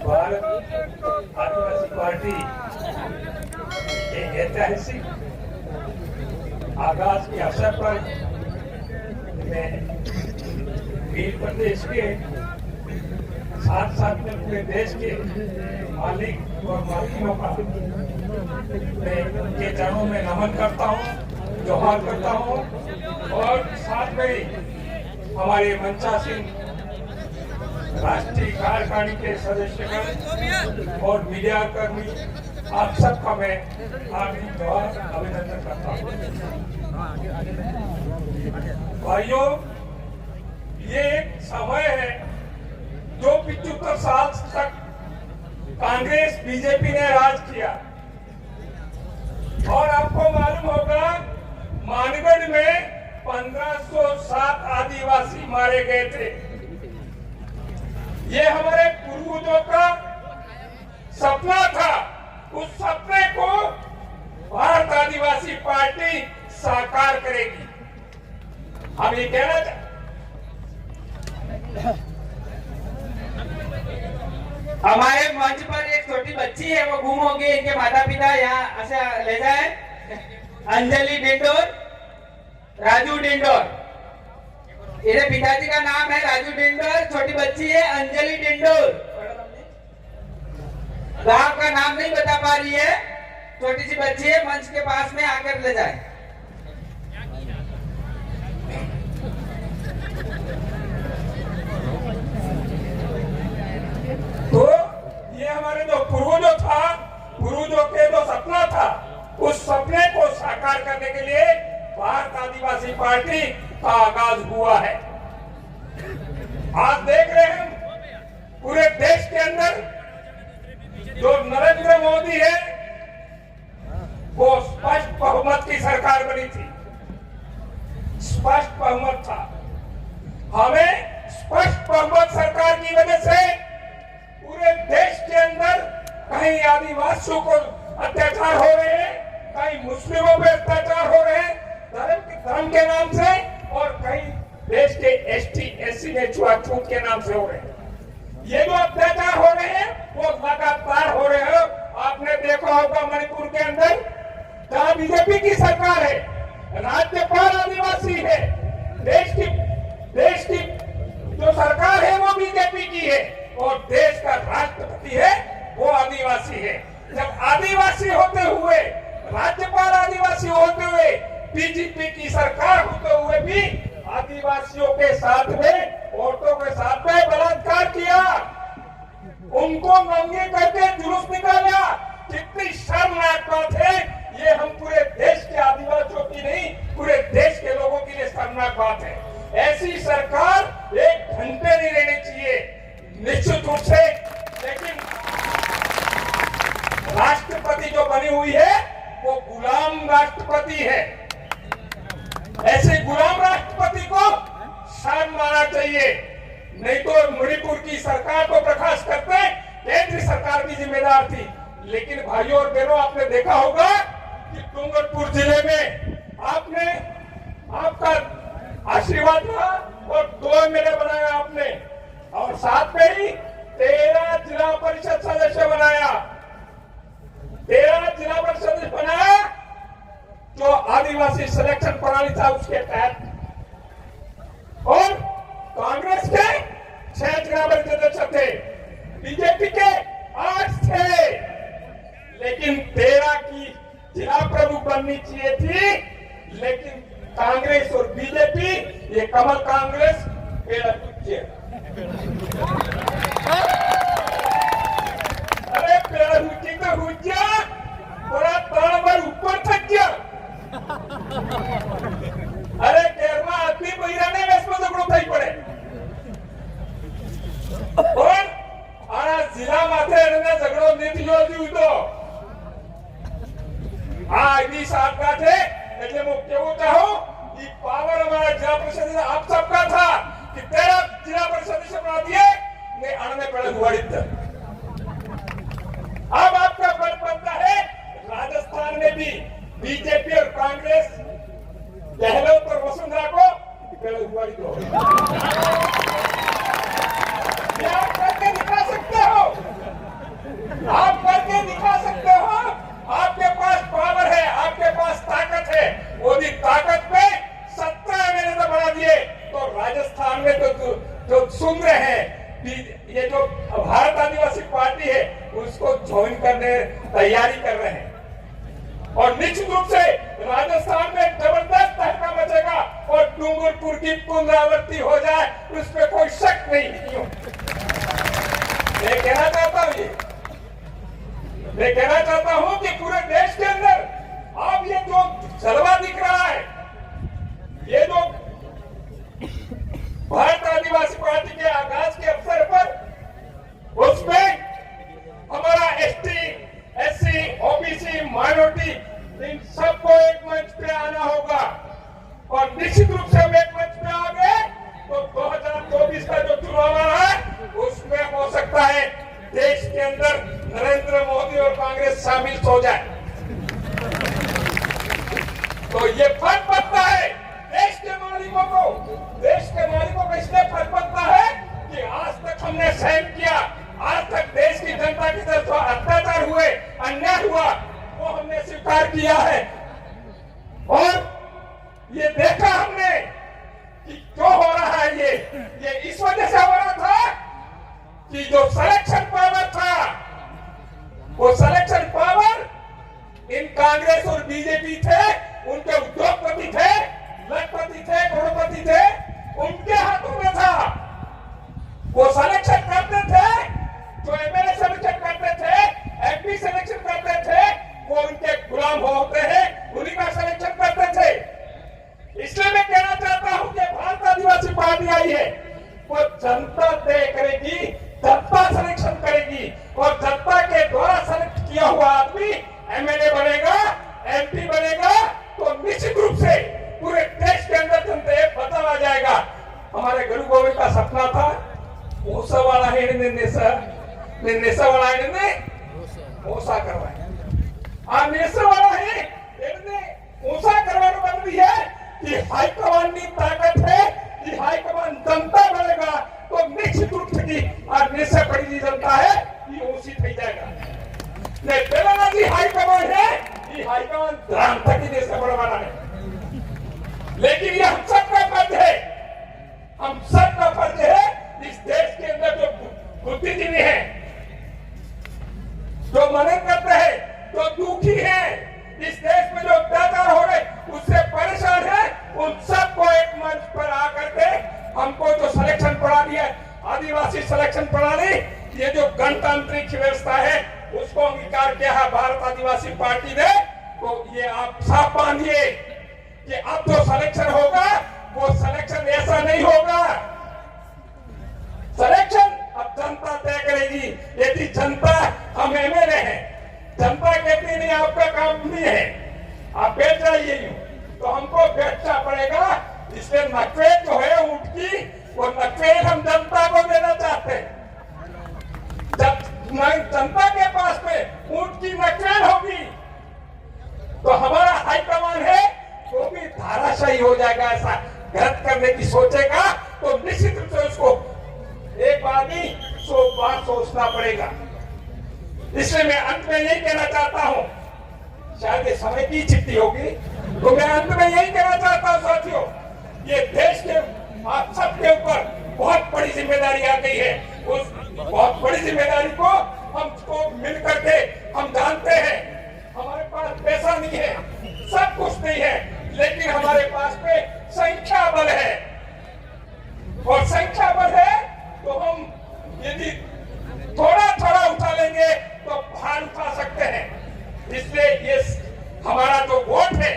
भारत आदिवासी party के ऐतिहासिक आगाज के अवसर पर मैं भील प्रदेश के साथ साथ में पूरे देश के मालिक और मालिकों का के चरणों में नमन करता हूँ, जोहार करता हूँ। और साथ में हमारे मंचा सिंह राष्ट्रीय कार्यकारिणी के सदस्यगण और मीडिया कर्मी, आप सबका मैं हार्दिक जोहार अभिनंदन करता हूँ। भाइयों, ये एक समय है जो 75 साल तक कांग्रेस बीजेपी ने राज किया और आपको मालूम होगा मानगढ़ में 1507 आदिवासी मारे गए थे। ये हमारे पूर्वजों का सपना था। उस सपने को भारत आदिवासी पार्टी साकार करेगी। हम ये कहना चाहते, हमारे मंच पर एक छोटी बच्ची है, वो गुम हो गई। इनके माता पिता यहाँ ऐसा ले जाए। अंजलि डिंडोर, राजू डिंडोर। इनके पिताजी का नाम है राजू डिंडोर, छोटी बच्ची है अंजलि डिंडोर। गांव का नाम नहीं बता पा रही है, छोटी सी बच्ची है। मंच के पास में आकर ले जाए। तो ये हमारे जो पूर्वजों था, पूर्वजों के जो सपना था, उस सपने को साकार करने के लिए भारत आदिवासी पार्टी का आगाज हुआ है। आज देख रहे हैं पूरे देश के अंदर जो नरेंद्र मोदी है, वो स्पष्ट बहुमत की सरकार बनी थी। स्पष्ट बहुमत था। हमें स्पष्ट बहुमत सरकार की वजह से पूरे देश के अंदर कहीं आदिवासियों को अत्याचार हो रहे हैं, कहीं मुस्लिमों पे अत्याचार हो रहे हैं धर्म के नाम से, और कहीं देश के एसटी एससी में छुआछूत के नाम से हो रहे हैं। ये जो अत्याचार हो रहे हैं वो लगातार हो रहे हैं। आपने देखा होगा मणिपुर के अंदर जहां बीजेपी की सरकार है, राज्यपाल आदिवासी है, देश की जो सरकार है वो बीजेपी की है, और देश का राष्ट्रपति है वो आदिवासी है। जब आदिवासी होते हुए, राज्यपाल आदिवासी होते हुए, बीजेपी की सरकार होते हुए भी आदिवासियों के साथ में, औरतों के साथ में बलात्कार किया, उनको नंगे करके जुलूस निकाला, कितनी शर्मनाक बात है। ये हम पूरे देश के आदिवासियों की नहीं, पूरे देश के लोगों के लिए शर्मनाक बात है। ऐसी सरकार एक घंटे नहीं रहनी चाहिए निश्चित रूप से। लेकिन राष्ट्रपति जो बनी हुई है वो गुलाम राष्ट्रपति है। ऐसे गुलाम राष्ट्रपति को शर्म आना चाहिए, नहीं तो मणिपुर की सरकार को बर्खास्त करते केंद्र सरकार की जिम्मेदार थी। लेकिन भाइयों और बहनों, आपने देखा होगा कि डूंगरपुर जिले में आपका आशीर्वाद रहा और 2 एमएलए बनाया आपने, और साथ में ही 13 जिला परिषद सदस्य बनाया। 13 जिला परिषद बनाया जो आदिवासी सिलेक्शन प्रणाली था उसके तहत, और कांग्रेस के 6 जिला परिषद सदस्य थे, बीजेपी के 8 थे। लेकिन 13 की जिला प्रमुख बननी चाहिए थी, लेकिन कांग्रेस और बीजेपी, ये कमल कांग्रेस अरे पेड़ हुई तो हुज्जा पूरा ताड़ ऊपर थक गया। अरे केरमा आदमी बहिरा ने वेश में झगड़ो થઈ પડે और આ જિલ્લા માથે એને ઝઘડો નથી થયો તો આ એવી સાટગાંઠ है। એટલે હું કેવું ચાહું कि पावर हमारा जिला परिषद आप सबका था कि 13 जिला परिषद से बना दिए ने आने पड़े हुआड़ित। अब आपका फर्ज बनता है राजस्थान में भी बीजेपी और कांग्रेस गहलोत और वसुंधरा को पहले हुआड़ित हो। क्या करके दिखा सकते हो? हैं कि ये जो भारत आदिवासी पार्टी है उसको ज्वाइन करने तैयारी कर रहे हैं। और निश्चित रूप से राजस्थान में जबरदस्त तहलका मचेगा और डूंगरपुर की पुनरावृत्ति हो जाए उसमें कोई शक नहीं है। मैं कहना चाहता हूं कि पूरे देश के अंदर अब ये जो जलवा दिख रहा है, ये जो भारत आदिवासी पार्टी के आगाज के अवसर पर उसमें हमारा एसटी, एससी, ओबीसी, माइनॉरिटी इन सबको एक मंच पे आना होगा। और निश्चित रूप से हम एक मंच पे आ गए तो 2024 का जो चुनाव आ रहा है उसमें हो सकता है देश के अंदर नरेंद्र मोदी और कांग्रेस शामिल हो जाए। तो ये फर्क पड़ता है देश के मालिकों को इसलिए फर्क पड़ता है कि आज तक हमने सहन किया, आज तक देश की जनता की तरफ अत्याचार हुए, अन्याय हुआ, वो हमने स्वीकार किया है। और ये देखा हमने कि क्यों हो रहा है ये इस वजह से हो रहा था कि जो सिलेक्शन पावर था, वो सिलेक्शन पावर इन कांग्रेस और बीजेपी थे, उनके उद्योगपति थे, लखपति थे, करोड़पति थे, उनके हाथों में था। वो सिलेक्शन करते थे, जो एमएलए सिलेक्शन करते थे, एमपी सिलेक्शन करते थे, वो उनके गुलाम होते हैं, उन्हीं का सिलेक्शन करते थे। इसलिए मैं कहना चाहता हूं कि भारत आदिवासी पार्टी आई है, वो जनता तय करेगी, जनता सिलेक्शन करेगी और जनता के द्वारा सिलेक्ट किया हुआ आदमी एमएलए बनेगा, एमपी बनेगा तो निश्चित रूप से पूरे देश के अंदर जनता एक बदलाव आ जाएगा। हमारे गुरु गोविंद का सपना था ऊसावाला हेड़ने नेसावाला हेड़ने ऊसा करवाए। आ नेसावाला हेड़ने ऊसा करवाने मतलब ये है कि हाईकमान की ताकत है कि हाईकमान जनता बनेगा तो निश्चित रूप से की आज नेसा पड़ी जनता है ये ऊसी થઈ जाएगा। नहीं पहला जी हाईकमान है, ये हाईकमान ध्यान तक ही नेसा बढ़वाना है। लेकिन ये हम सबका फर्ज है, हम सबका फर्ज है। इस देश के अंदर जो बुद्धिजीवी हैं, जो मनन करते हैं, जो दुखी हैं, इस देश में जो अत्याचार हो रहे उससे परेशान है, उन सबको एक मंच पर आकर के हमको जो सिलेक्शन प्रणाली है, आदिवासी सिलेक्शन प्रणाली, ये जो गणतांत्रिक व्यवस्था है उसको अंगीकार किया है भारत आदिवासी पार्टी ने। तो ये आप साफ मानिए कि अब जो सिलेक्शन होगा वो सिलेक्शन ऐसा नहीं होगा। सिलेक्शन अब जनता तय करेगी। यदि जनता, हम एमएलए हैं, जनता कहती नहीं आपका काम नहीं है, आप बैठ जाइए यूं, तो हमको बैठना पड़ेगा। इसलिए नकवेल जो है ऊंट की, वो नकवेल हम जनता को देना चाहते हैं। जब जनता के पास में ऊंट की नकवेल होगी तो हमारा हाईकमान है वो भी धाराशाही हो जाएगा। ऐसा गलत करने की सोचेगा तो निश्चित रूप से उसको एक बार नहीं 100 बार सोचना पड़ेगा। इसलिए मैं अंत में यही कहना चाहता हूं, शायद ये समय की चिट्ठी होगी तो मैं अंत में यही कहना चाहता हूं साथियों, ये देश के आप सबके ऊपर बहुत बड़ी जिम्मेदारी आ गई है। उस बहुत बड़ी जिम्मेदारी को हमको मिल करके हम जानते हैं। हमारे पास पैसा नहीं है, सब कुछ नहीं है, लेकिन हमारे पास में संख्या बल है। और संख्या बल है तो हम यदि थोड़ा थोड़ा उठा लेंगे तो भार उठा सकते हैं। इसलिए ये हमारा जो वोट है,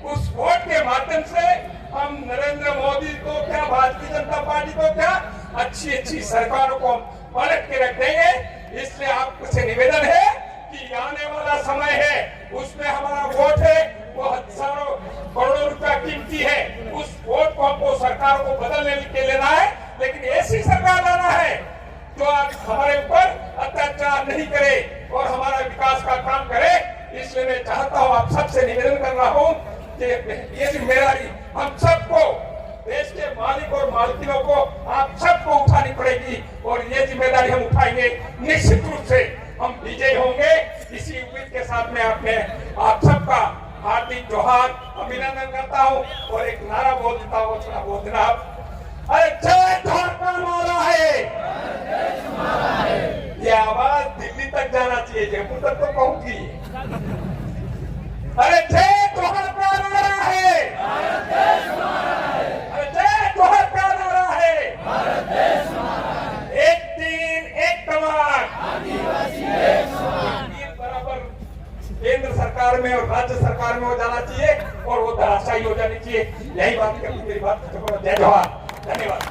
उस वोट के माध्यम से हम नरेंद्र मोदी को क्या, भारतीय जनता पार्टी को क्या, अच्छी अच्छी सरकारों को पलट के रख देंगे। इसलिए आपसे निवेदन है कि आने वाला समय है उसमें हमारा वोट है वो हजारों करोड़ों रुपया कीमती है। उस वोट को हमको सरकार को बदलने के लेना है, लेकिन ऐसी सरकार लाना है जो आज हमारे ऊपर अत्याचार नहीं करे और हमारा विकास का काम करे। इसलिए मैं चाहता हूं, आप सबसे निवेदन कर रहा हूं कि ये जिम्मेदारी हम सबको, देश के मालिक और मालकिनों को आप सबको उठानी पड़ेगी और ये जिम्मेदारी हम उठाएंगे। निश्चित रूप से हम विजयी होंगे। इसी उम्मीद के साथ मैं आप सबका हार्दिक जोहार, अभिनंदन करता हूं और एक नारा बोल देता हूं, बोल देना, अरे जय झारखंड वाला है। ये आवाज दिल्ली तक जाना चाहिए, जयपुर तक तो पहुंची। अरे जय जोहर का नारा है, अरे जय जोहर का नारा है। एक तीन एक तमाम, बराबर केंद्र सरकार में और राज्य सरकार में हो जाना चाहिए और वो धराशायी हो जानी चाहिए। यही बात करके मेरी बात खत्म करो। जय जोहर, धन्यवाद।